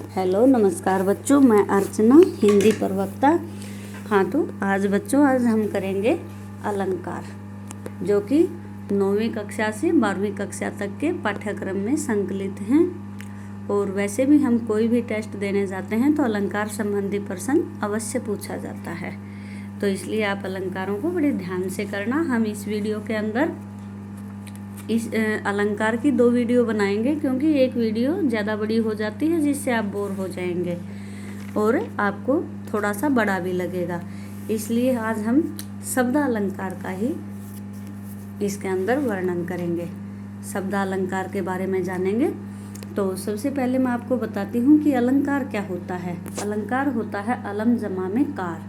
Hello नमस्कार बच्चों, मैं अर्चना हिंदी प्रवक्ता। हाँ तो आज हम करेंगे अलंकार, जो कि 9वीं कक्षा से 12वीं कक्षा तक के पाठ्यक्रम में संकलित हैं। और वैसे भी हम कोई भी टेस्ट देने जाते हैं तो अलंकार संबंधी प्रश्न अवश्य पूछा जाता है, तो इसलिए आप अलंकारों को बड़े ध्यान से करना। हम इस वीडियो के अंदर इस अलंकार की 2 वीडियो बनाएंगे, क्योंकि एक वीडियो ज़्यादा बड़ी हो जाती है जिससे आप बोर हो जाएंगे और आपको थोड़ा सा बड़ा भी लगेगा। इसलिए आज हम शब्दालंकार का ही इसके अंदर वर्णन करेंगे, शब्दालंकार के बारे में जानेंगे। तो सबसे पहले मैं आपको बताती हूँ कि अलंकार क्या होता है। अलंकार होता है अलम जमा में कार।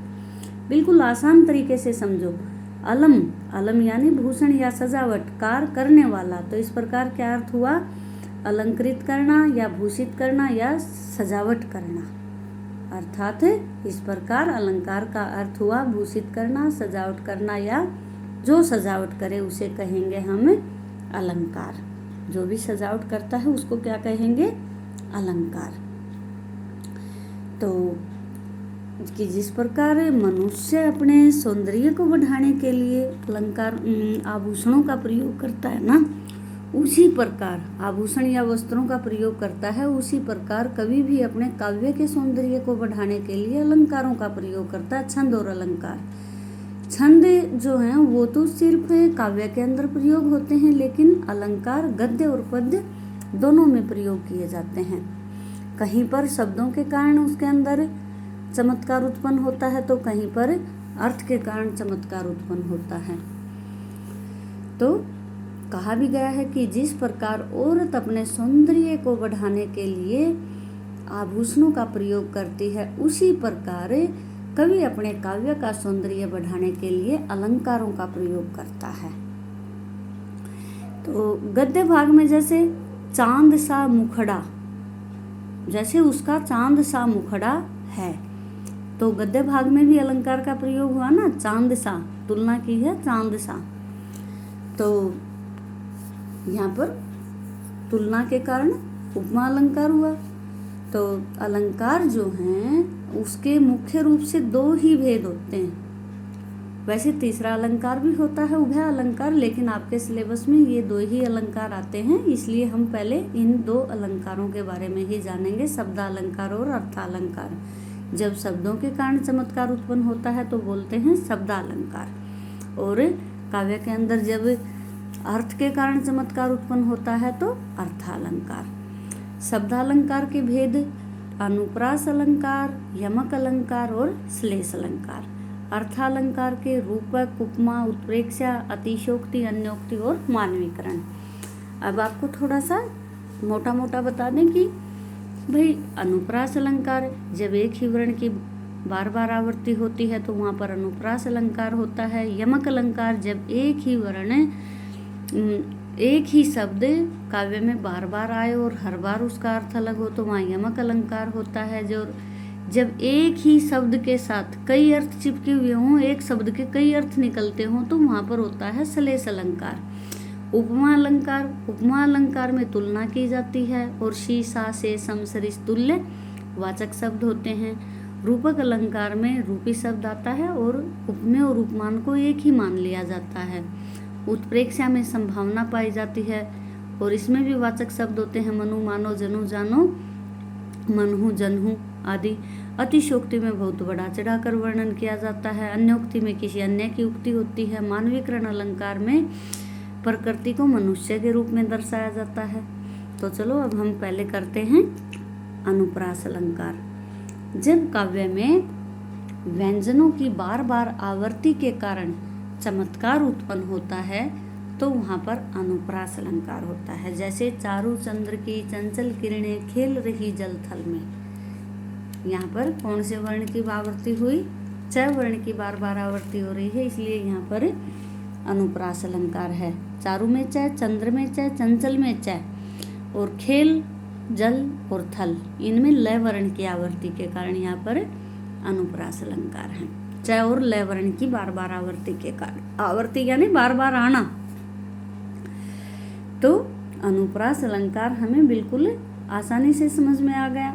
बिल्कुल आसान तरीके से समझो। अलम अलम यानी भूषण या सजावट, कार करने वाला। तो इस प्रकार क्या अर्थ हुआ? अलंकृत करना या भूषित करना या सजावट करना। अर्थात इस प्रकार अलंकार का अर्थ हुआ भूषित करना, सजावट करना, या जो सजावट करे उसे कहेंगे हम अलंकार। जो भी सजावट करता है उसको क्या कहेंगे? अलंकार। तो कि जिस प्रकार मनुष्य अपने सौंदर्य को बढ़ाने के लिए अलंकार आभूषणों का प्रयोग करता है ना, उसी प्रकार आभूषण या वस्त्रों का प्रयोग करता है, उसी प्रकार कवि भी अपने काव्य के सौंदर्य को बढ़ाने के लिए अलंकारों का प्रयोग करता है। छंद और अलंकार। छंद जो हैं वो तो सिर्फ काव्य के अंदर प्रयोग होते हैं, लेकिन अलंकार गद्य और पद्य दोनों में प्रयोग किए जाते हैं। कहीं पर शब्दों के कारण उसके अंदर चमत्कार उत्पन्न होता है, तो कहीं पर अर्थ के कारण चमत्कार उत्पन्न होता है। तो कहा भी गया है कि जिस प्रकार औरत अपने सौंदर्य को बढ़ाने के लिए आभूषणों का प्रयोग करती है, उसी प्रकार कवि अपने काव्य का सौंदर्य बढ़ाने के लिए अलंकारों का प्रयोग करता है। तो गद्य भाग में जैसे चांद सा मुखड़ा, जैसे उसका चांद सा मुखड़ा है, तो गद्य भाग में भी अलंकार का प्रयोग हुआ ना। चांद सा तुलना की है, चांद सा। तो यहाँ पर तुलना के कारण उपमा अलंकार हुआ। तो अलंकार जो हैं उसके मुख्य रूप से 2 ही भेद होते हैं। वैसे तीसरा अलंकार भी होता है, उभय अलंकार, लेकिन आपके सिलेबस में ये 2 ही अलंकार आते हैं, इसलिए हम पहले इन 2 अलंकारों के बारे में ही जानेंगे, शब्दालंकार और अर्थालंकार। जब शब्दों के कारण चमत्कार उत्पन्न होता है तो बोलते हैं शब्दालंकार, और काव्य के अंदर जब अर्थ के कारण चमत्कार उत्पन्न होता है तो अर्थालंकार। शब्दालंकार के भेद अनुप्रास अलंकार, यमक अलंकार और श्लेष अलंकार। अर्थालंकार के रूपक, उपमा, उत्प्रेक्षा, अतिशयोक्ति, अन्योक्ति और मानवीकरण। अब आपको थोड़ा सा मोटा मोटा बता दें कि भाई अनुप्रास अलंकार जब एक ही वर्ण की बार बार आवृत्ति होती है तो वहाँ पर अनुप्रास अलंकार होता है। यमक अलंकार जब एक ही वर्ण, एक ही शब्द काव्य में बार बार आए और हर बार उसका अर्थ अलग हो तो वहाँ यमक अलंकार होता है। जो जब एक ही शब्द के साथ कई अर्थ चिपके हुए हों, एक शब्द के कई अर्थ निकलते हों, तो वहाँ पर होता है श्लेष अलंकार। उपमा अलंकार, उपमा अलंकार में तुलना की जाती है और शी, सा, से, सम, सरिस, तुल्य वाचक शब्द होते हैं। रूपक अलंकार में रूपी शब्द आता है और उपमेय और उपमान को एक ही मान लिया जाता है। उत्प्रेक्षा में संभावना पाई जाती है और इसमें भी वाचक शब्द होते हैं मनु, मानो, जनु, जानो, मनहु, जनहु आदि। अतिशयोक्ति में बहुत बड़ा चढ़ाकर वर्णन किया जाता है। अन्योक्ति में किसी अन्य की उक्ति होती है। मानवीकरण अलंकार में प्रकृति को मनुष्य के रूप में दर्शाया जाता है। तो चलो अब हम पहले करते हैं अनुप्रास अलंकार। जब काव्य में व्यंजनों की बार बार आवृत्ति के कारण चमत्कार उत्पन्न होता है तो वहाँ पर अनुप्रास अलंकार होता है। जैसे चारु चंद्र की चंचल किरणें खेल रही जल थल में। यहाँ पर कौन से वर्ण की आवृत्ति हुई? च वर्ण की बार बार आवृत्ति हो रही है, इसलिए यहाँ पर अनुप्रास अलंकार है। चारु में च, चंद्र में च, चंचल में च, और खेल, जल और थल, इनमें ल वर्ण की आवृत्ति के कारण यहाँ पर अनुप्रास अलंकार है। च और ल वर्ण की बार बार आवृत्ति के कारण, आवृत्ति यानी बार बार आना। तो अनुप्रास अलंकार हमें बिल्कुल आसानी से समझ में आ गया।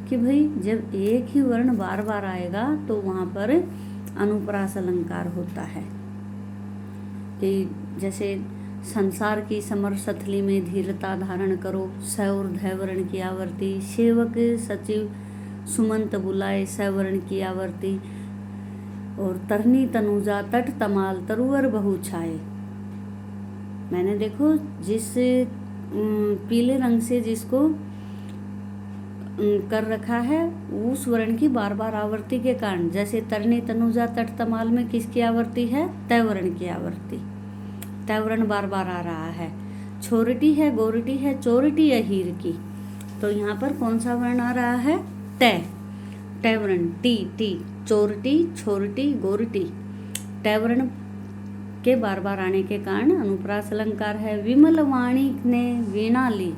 कि भाई जब एक ही वर्ण बार बार आएगा तो वहाँ पर अनुप्रास अलंकार होता है। कि जैसे संसार की समर सथली में धीरता धारण करो, स और ध वर्ण की आवर्ती, सेवक सचिव सुमंत बुलाए स वर्ण की आवर्ती, और तरनी तनुजा तट तमाल तरुवर बहु छाए। मैंने देखो जिस पीले रंग से जिसको कर रखा है उस वर्ण की बार बार आवर्ती के कारण, जैसे तरनी तनुजा तट तमाल में किसकी आवर्ती है? तय वर्ण की आवर्ती, तय वर्ण बार बार आ रहा है। छोरटी है, गोरटी है, चोरटी है हीर की, तो यहाँ पर कौन सा वर्ण आ रहा है? तय, तय वर्ण, टी टी, चोरटी छोरटी गोरटी, तय वर्ण के बार बार आने के कारण अनुप्रास अलंकार है। विमल वाणी ने वीणा ली,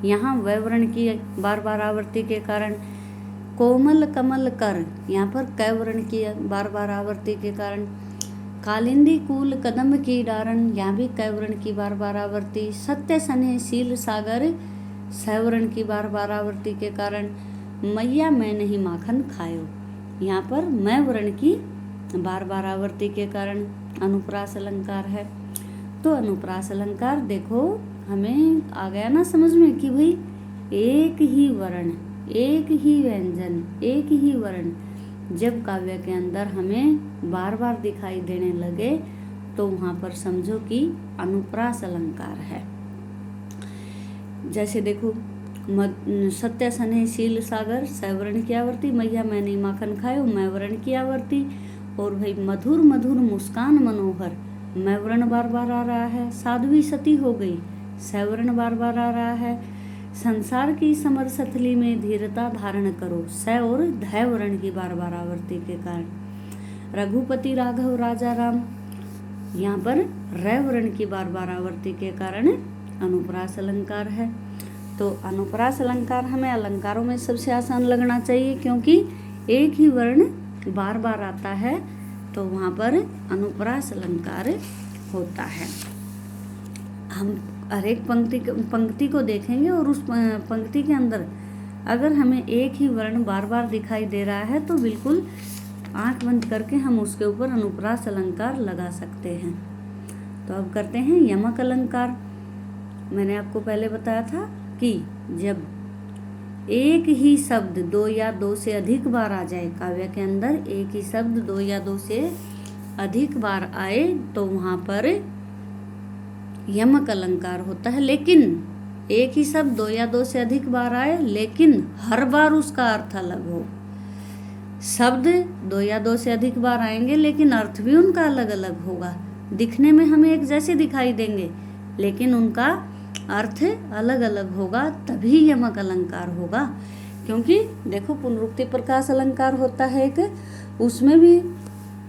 यहाँ व वर्ण की बार बार आवर्ती के कारण। कोमल कमल कर, यहाँ पर क वर्ण की बार बार आवर्ती के कारण। कालिंदी कूल कदम की डारण, यहाँ भी क वर्ण की बार बार आवर्ती। सत्य सने शील सागर, स वर्ण की बार बार आवर्ती के कारण। मैया मैं नहीं माखन खायो, यहाँ पर मैं वर्ण की बार बार आवर्ती के कारण अनुप्रास अलंकार है। तो अनुप्रास अलंकार देखो हमें आ गया ना समझ में कि भाई एक ही वर्ण, एक ही व्यंजन, एक ही वर्ण जब काव्य के अंदर हमें बार बार दिखाई देने लगे तो वहाँ पर समझो कि अनुप्रास अलंकार है। जैसे देखो सत्य सने शील सागर, स वर्ण की आवर्ती। मैया मैं नहीं माखन खायो, मैं वर्ण की आवर्ती। और भाई मधुर मधुर मुस्कान मनोहर, मैं वर्ण बार बार आ रहा है। साध्वी सती हो गई, स वर्ण बार बार आ रहा है। संसार की समर सथली में धीरता धारण करो, स और ध वर्ण की बार बार आवर्ती के कारण। रघुपति राघव राजा राम, यहाँ पर र वर्ण की बार बार आवर्ती के कारण अनुप्रास अलंकार है। तो अनुप्रास अलंकार हमें अलंकारों में सबसे आसान लगना चाहिए, क्योंकि एक ही वर्ण बार बार आता है तो वहाँ पर अनुप्रास अलंकार होता है। हम हर एक पंक्ति को देखेंगे और उस पंक्ति के अंदर अगर हमें एक ही वर्ण बार बार दिखाई दे रहा है तो बिल्कुल आंख बंद करके हम उसके ऊपर अनुप्रास अलंकार लगा सकते हैं। तो अब करते हैं यमक अलंकार। मैंने आपको पहले बताया था कि जब एक ही शब्द दो या दो से अधिक बार आ जाए, काव्य के अंदर एक ही शब्द दो या दो से अधिक बार आए तो वहाँ पर यमक अलंकार होता है। लेकिन एक ही शब्द दो या दो से अधिक बार आए लेकिन हर बार उसका अर्थ अलग हो। शब्द दो या दो से अधिक बार आएंगे लेकिन अर्थ भी उनका अलग अलग होगा। दिखने में हमें एक जैसे दिखाई देंगे लेकिन उनका अर्थ अलग अलग होगा, तभी यमक अलंकार होगा। क्योंकि देखो पुनरुक्ति प्रकाश अलंकार होता है एक, उसमें भी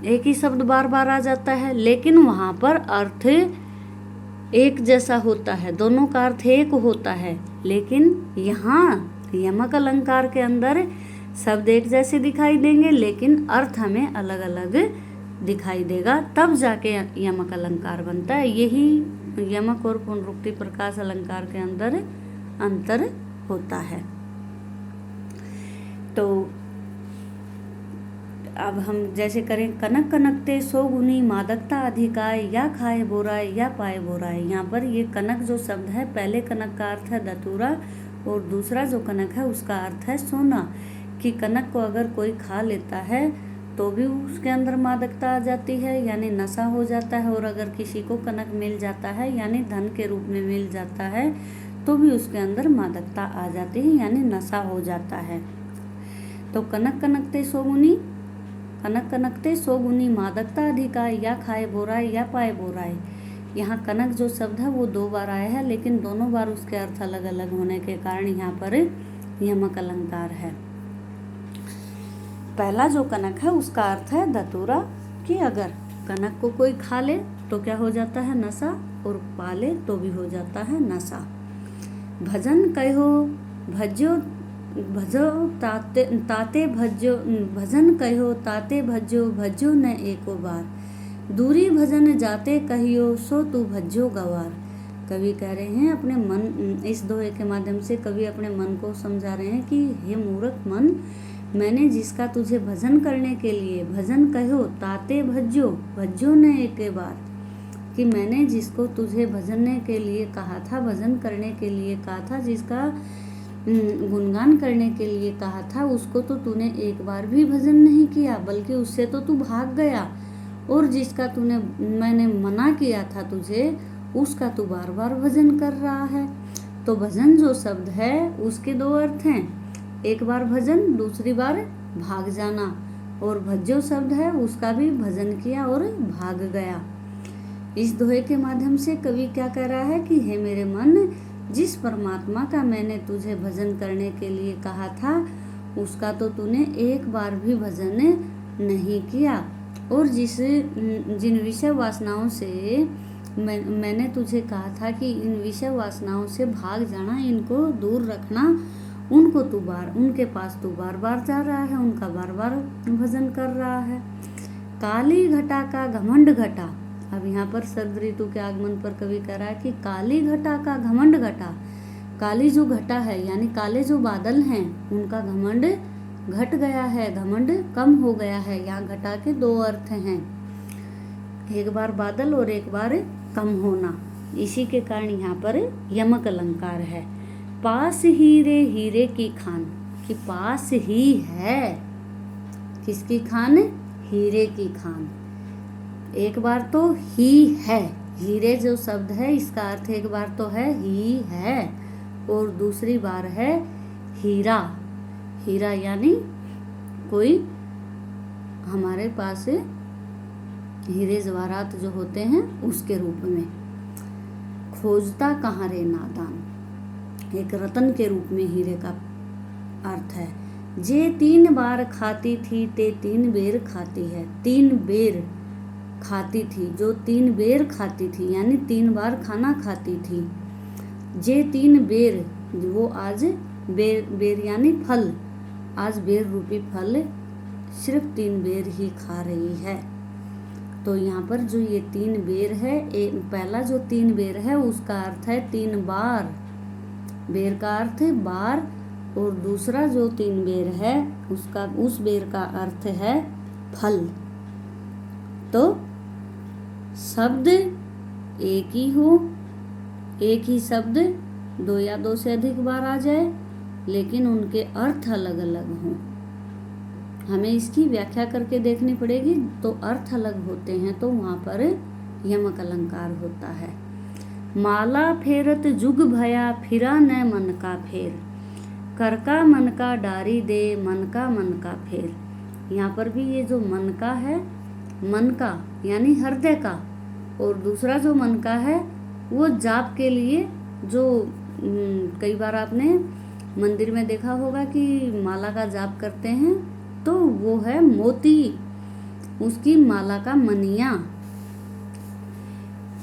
एक ही शब्द बार बार आ जाता है लेकिन वहाँ पर अर्थ एक जैसा होता है, दोनों का अर्थ एक होता है। लेकिन यहाँ यमक अलंकार के अंदर शब्द एक जैसे दिखाई देंगे लेकिन अर्थ हमें अलग अलग दिखाई देगा, तब जाके यमक अलंकार बनता है। यही यमक और पुनरुक्ति प्रकाश अलंकार के अंदर अंतर होता है। तो अब हम जैसे करें, कनक कनकते सो गुनी मादकता अधिकाय, या खाए बोराय या पाए बोराय। यहाँ पर ये कनक जो शब्द है, पहले कनक का अर्थ है धतूरा और दूसरा जो कनक है उसका अर्थ है सोना। कि कनक को अगर कोई खा लेता है तो भी उसके अंदर मादकता आ जाती है यानी नशा हो जाता है, और अगर किसी को कनक मिल जाता है यानी धन के रूप में मिल जाता है तो भी उसके अंदर मादकता आ जाती है यानी नशा हो जाता है। तो कनक कनकते सोगुनी, कनक कनकते सोगुनी मादकता अधिकाय, या खाए बोराय या पाए बोराय। यहाँ कनक जो शब्द है वो दो बार आया है लेकिन दोनों बार उसके अर्थ अलग अलग होने के कारण यहाँ पर यमक अलंकार है। पहला जो कनक है उसका अर्थ है धतूरा, कि अगर कनक को कोई खा ले तो क्या हो जाता है नशा, और पाले तो भी हो जाता है नशा। भजन कहो भजो भजो ताते ताते भजो, भजन कहो ताते भजो भजो न एको बार, दूरी भजन जाते कहियो सो तू भजो गवार। कवि कह रहे हैं अपने मन, इस दोहे के माध्यम से कवि अपने मन को समझा रहे हैं कि हे मूर्ख मन, मैंने जिसका तुझे भजन करने के लिए, भजन कहो ताते भज्यो, भज्यो ने एक बार, कि मैंने जिसको तुझे भजनने के लिए कहा था, भजन करने के लिए कहा था, जिसका गुणगान करने के लिए कहा था, उसको तो तूने एक बार भी भजन नहीं किया, बल्कि उससे तो तू भाग गया। और जिसका मैंने मना किया था तुझे, उसका तू बार बार भजन कर रहा है। तो भजन जो शब्द है उसके दो अर्थ हैं, एक बार भजन, दूसरी बार भाग जाना। और भज्यो शब्द है, उसका भी भजन किया और भाग गया। इस दोहे के माध्यम से कवि क्या कह रहा है कि हे मेरे मन, जिस परमात्मा का मैंने तुझे भजन करने के लिए कहा था, उसका तो तूने एक बार भी भजन नहीं किया। और जिन विषय वासनाओं से मैंने तुझे कहा था कि इन विषय वासनाओं से भाग जाना, इनको दूर रखना, उनके पास तू बार बार जा रहा है, उनका बार बार भजन कर रहा है। काली घटा का घमंड घटा। अब यहाँ पर शरद ऋतु के आगमन पर कवि कह रहा है कि काली घटा का घमंड घटा। काली जो घटा है यानी काले जो बादल हैं, उनका घमंड घट गया है, घमंड कम हो गया है। यहाँ घटा के दो अर्थ हैं, एक बार बादल और एक बार कम होना। इसी के कारण यहाँ पर यमक अलंकार है। पास हीरे हीरे की खान, कि पास ही है, किसकी खान? हीरे की खान। एक बार तो ही है, हीरे जो शब्द है इसका अर्थ एक बार तो है ही है, और दूसरी बार है हीरा। हीरा यानी कोई हमारे पास हीरे जवाहरात जो होते हैं उसके रूप में। खोजता कहाँ रे नादान, एक रतन के रूप में हीरे का अर्थ है। जे 3 बार खाती थी ते 3 बेर खाती है। 3 बेर खाती थी, जो 3 बेर खाती थी यानी 3 बार खाना खाती थी। जे 3 बेर, वो आज बेर यानी फल, आज बेर रूपी फल सिर्फ 3 बेर ही खा रही है। तो यहाँ पर जो ये 3 बेर है, पहला जो 3 बेर है उसका अर्थ है 3 बार, बेर का अर्थ है बार, और दूसरा जो 3 बेर है उस बेर का अर्थ है फल। तो शब्द एक ही हो, एक ही शब्द 2 या 2 से अधिक बार आ जाए, लेकिन उनके अर्थ अलग अलग हों। हमें इसकी व्याख्या करके देखनी पड़ेगी। तो अर्थ अलग होते हैं तो वहाँ पर यमक अलंकार होता है। माला फेरत जुग भया, फिरा न मन का फेर, कर का मन का डारी दे, मन का फेर। यहाँ पर भी ये जो मन का है, मन का यानी हृदय का, और दूसरा जो मन का है वो जाप के लिए, जो कई बार आपने मंदिर में देखा होगा कि माला का जाप करते हैं, तो वो है मोती, उसकी माला का मनिया।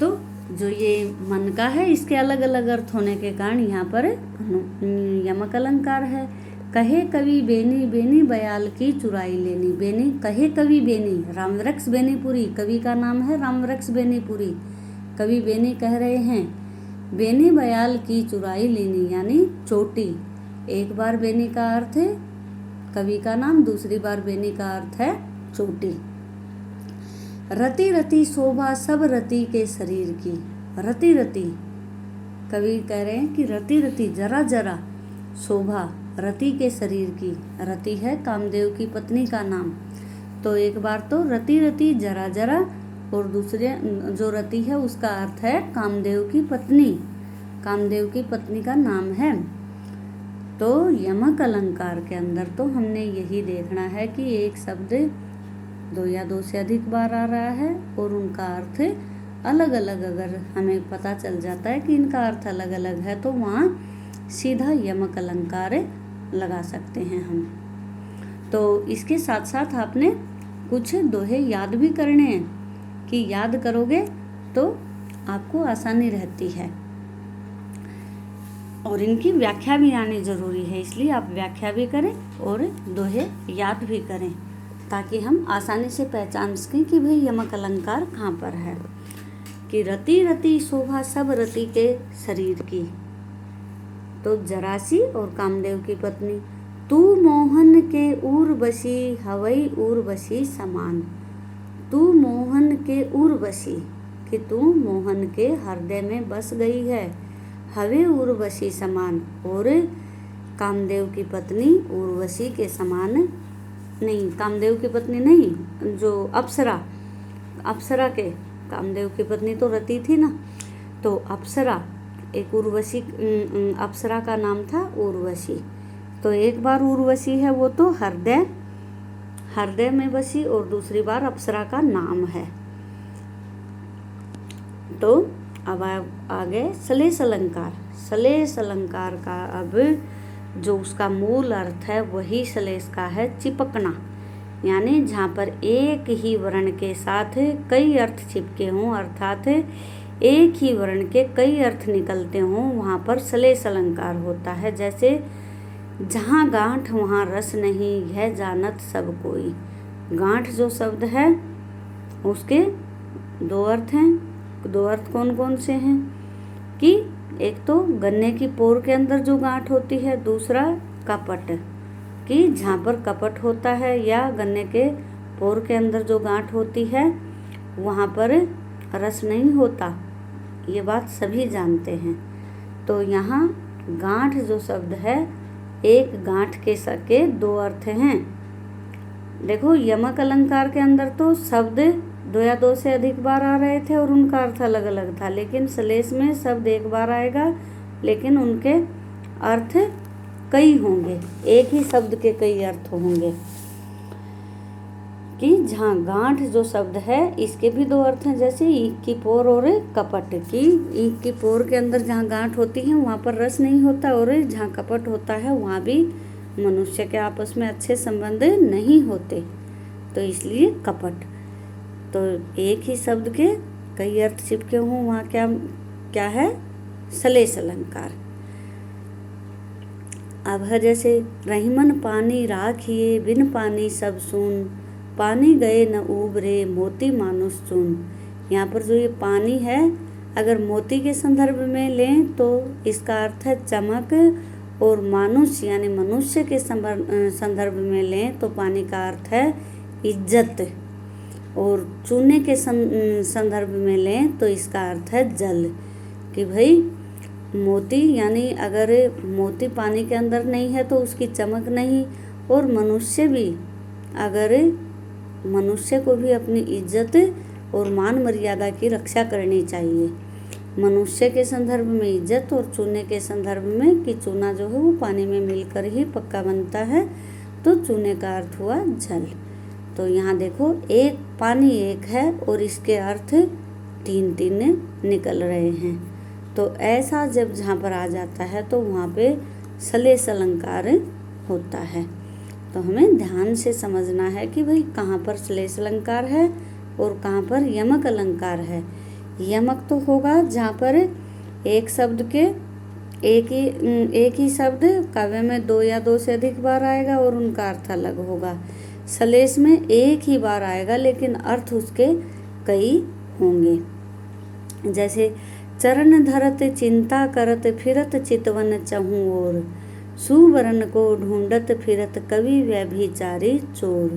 तो जो ये मन का है इसके अलग अलग अर्थ होने के कारण यहाँ पर यमक अलंकार है। कहे कवि बेनी बेनी बयाल की चुराई लेनी। बेनी, कहे कवि बेनी, रामवृक्ष बेनीपुरी, कवि का नाम है रामवृक्ष बेनीपुरी। कवि बेनी कह रहे हैं बेनी बयाल की चुराई लेनी यानी चोटी। एक बार बेनी का अर्थ है कवि का नाम, दूसरी बार बेनी का अर्थ है चोटी। रति रति शोभा सब रति के शरीर की। रति रति, कवि कह रहे हैं कि रति रति, जरा जरा, शोभा रति के शरीर की। रति है कामदेव की पत्नी का नाम। तो एक बार तो रति रति, जरा जरा, और दूसरे जो रति है उसका अर्थ है कामदेव की पत्नी, कामदेव की पत्नी का नाम है। तो यमक अलंकार के अंदर तो हमने यही देखना है कि एक शब्द 2 या 2 से अधिक बार आ रहा है और उनका अर्थ अलग अलग, अगर हमें पता चल जाता है कि इनका अर्थ अलग अलग है तो वहाँ सीधा यमक अलंकार लगा सकते हैं हम। तो इसके साथ साथ आपने कुछ दोहे याद भी करने हैं, कि याद करोगे तो आपको आसानी रहती है, और इनकी व्याख्या भी आनी ज़रूरी है। इसलिए आप व्याख्या भी करें और दोहे याद भी करें, ताकि हम आसानी से पहचान सकें कि भाई यमक अलंकार कहाँ पर है। कि रति रति शोभा सब रति के शरीर की। तो जरासी और कामदेव की पत्नी, तू मोहन के उर्वशी हवई उर्वशी समान। तू मोहन के उर्वशी, कि तू मोहन के हृदय में बस गई है, हवे उर्वशी समान, और कामदेव की पत्नी उर्वशी के समान नहीं, कामदेव की पत्नी नहीं, जो अप्सरा के, कामदेव की पत्नी तो रति थी ना, तो अप्सरा, एक उर्वशी, अप्सरा का नाम था उर्वशी। तो एक बार उर्वशी है वो तो हृदय में बसी, और दूसरी बार अप्सरा का नाम है। तो अब आ गए सलेस अलंकार। सलेस अलंकार का अब जो उसका मूल अर्थ है वही सलेस का है चिपकना, यानी जहाँ पर एक ही वर्ण के साथ कई अर्थ चिपके हों, अर्थात एक ही वर्ण के कई अर्थ निकलते हों, वहाँ पर सलेस अलंकार होता है। जैसे जहाँ गांठ वहाँ रस नहीं, यह जानत सब कोई। गांठ जो शब्द है उसके दो अर्थ हैं। दो अर्थ कौन कौन से हैं कि एक तो गन्ने की पोर के अंदर जो गांठ होती है, दूसरा कपट, कि जहाँ पर कपट होता है या गन्ने के पोर के अंदर जो गांठ होती है वहाँ पर रस नहीं होता, ये बात सभी जानते हैं। तो यहाँ गांठ जो शब्द है, एक गांठ के दो अर्थ हैं। देखो यमक अलंकार के अंदर तो शब्द दो या दो से अधिक बार आ रहे थे और उनका अर्थ अलग अलग था, लेकिन सलेस में शब्द एक बार आएगा लेकिन उनके अर्थ कई होंगे, एक ही शब्द के कई अर्थ होंगे। कि जहाँ गांठ जो शब्द है इसके भी दो अर्थ हैं, जैसे ईख की पोर और कपट। की ईख की पोर के अंदर जहाँ गांठ होती है वहाँ पर रस नहीं होता, और जहाँ कपट होता है वहाँ भी मनुष्य के आपस में अच्छे संबंध नहीं होते, तो इसलिए कपट। तो एक ही शब्द के कई अर्थ चिपके हों वहाँ क्या है, सलेस अलंकार। अब है जैसे रहीमन पानी राखिए बिन पानी सब सून, पानी गए न उबरे मोती मानुष चून। यहाँ पर जो ये पानी है, अगर मोती के संदर्भ में लें तो इसका अर्थ है चमक, और मानुष यानी मनुष्य के संदर्भ में लें तो पानी का अर्थ है इज्जत, और चूने के संदर्भ में लें तो इसका अर्थ है जल। कि भाई मोती यानी अगर मोती पानी के अंदर नहीं है तो उसकी चमक नहीं, और मनुष्य भी, अगर मनुष्य को भी अपनी इज्जत और मान मर्यादा की रक्षा करनी चाहिए। मनुष्य के संदर्भ में इज्जत और चूने के संदर्भ में कि चूना जो है वो पानी में मिलकर ही पक्का बनता है, तो चूने का अर्थ हुआ जल। तो यहाँ देखो एक पानी एक है और इसके अर्थ तीन तीन निकल रहे हैं। तो ऐसा जब जहाँ पर आ जाता है तो वहाँ पे सलेस अलंकार होता है। तो हमें ध्यान से समझना है कि भाई कहाँ पर सलेस अलंकार है और कहाँ पर यमक अलंकार है। यमक तो होगा जहाँ पर एक शब्द के एक ही शब्द काव्य में दो या दो से अधिक बार आएगा और उनका अर्थ अलग होगा। सलेस में एक ही बार आएगा लेकिन अर्थ उसके कई होंगे। जैसे चरण धरत चिंता करत फिरत चितवन चहूँ और, सुवर्ण को ढूंढत फिरत कवि व्यभिचारी चोर।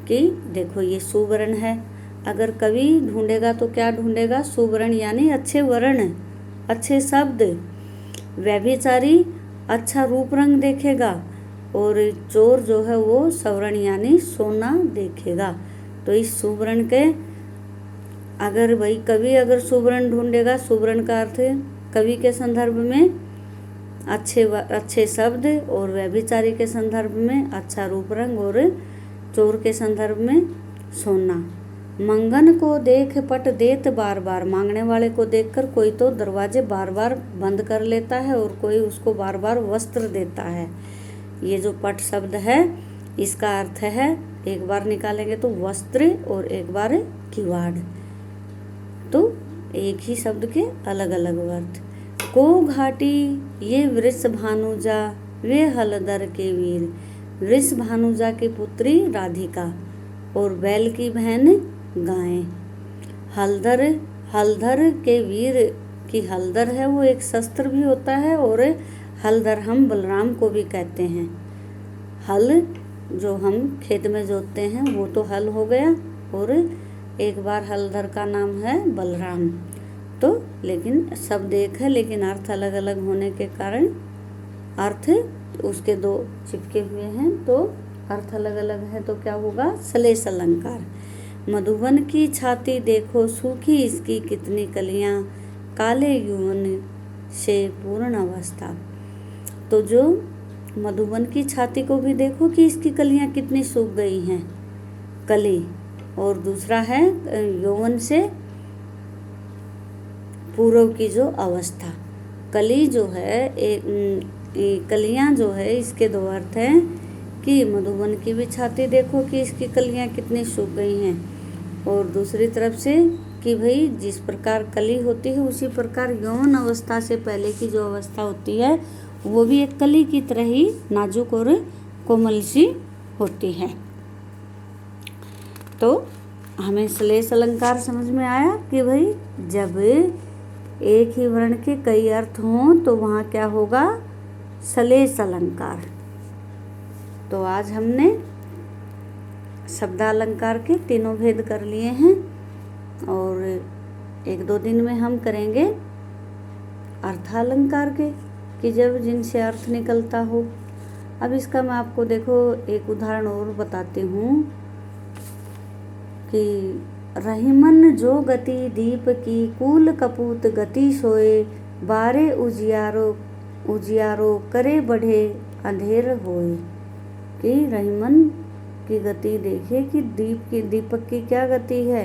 कि देखो ये सुवर्ण है, अगर कवि ढूंढेगा तो क्या ढूंढेगा, सुवर्ण यानी अच्छे वर्ण, अच्छे शब्द। व्यभिचारी अच्छा रूप रंग देखेगा, और चोर जो है वो सवर्ण यानी सोना देखेगा। तो इस सुवर्ण के अगर वही कवि अगर सुवर्ण ढूंढेगा, सुवर्ण का अर्थ कवि के संदर्भ में अच्छे शब्द, और व्यभिचारी के संदर्भ में अच्छा रूप रंग, और चोर के संदर्भ में सोना। मंगन को देख पट देत बार बार, मांगने वाले को देखकर कोई तो दरवाजे बार बार बंद कर लेता है और कोई उसको बार बार वस्त्र देता है। ये जो पट शब्द है इसका अर्थ है, एक बार निकालेंगे तो वस्त्र और एक बार किवाड़, तो एक ही शब्द के अलग अलग अर्थ। को घाटी ये वृष भानुजा वे हलदर के वीर, वृष भानुजा की पुत्री राधिका और बैल की बहन गायें। हलदर हलधर के वीर की हलधर है वो एक शस्त्र भी होता है, और हलधर हम बलराम को भी कहते हैं। हल जो हम खेत में जोतते हैं वो तो हल हो गया, और एक बार हलधर का नाम है बलराम। तो लेकिन शब्द एक है, लेकिन अर्थ अलग अलग होने के कारण अर्थ उसके दो चिपके हुए हैं, तो अर्थ अलग अलग है, तो क्या होगा? श्लेष अलंकार। मधुबन की छाती देखो सूखी इसकी कितनी कलियां, काले यौवन से पूर्ण अवस्था। तो जो मधुबन की छाती को भी देखो कि इसकी कलियां कितनी सूख गई हैं, कली, और दूसरा है यौवन से पूर्व की जो अवस्था। कली जो है कलियां जो है, इसके दो अर्थ हैं कि मधुबन की भी छाती देखो कि इसकी कलियां कितनी सूख गई हैं, और दूसरी तरफ से कि भाई जिस प्रकार कली होती है उसी प्रकार यौवन अवस्था से पहले की जो अवस्था होती है वो भी एक कली की तरह ही नाजुक और कोमल सी होती है। तो हमें श्लेष अलंकार समझ में आया कि भाई जब एक ही वर्ण के कई अर्थ हों तो वहाँ क्या होगा? श्लेष अलंकार। तो आज हमने शब्दालंकार के तीनों भेद कर लिए हैं, और एक दो दिन में हम करेंगे अर्थालंकार के, कि जब जिनसे अर्थ निकलता हो। अब इसका मैं आपको देखो एक उदाहरण और बताती हूँ कि रहीमन जो गति दीप की, कूल कपूत गति सोए, बारे उजियारो करे बढ़े अंधेर होए। कि रहीमन की गति देखे कि दीपक की क्या गति है,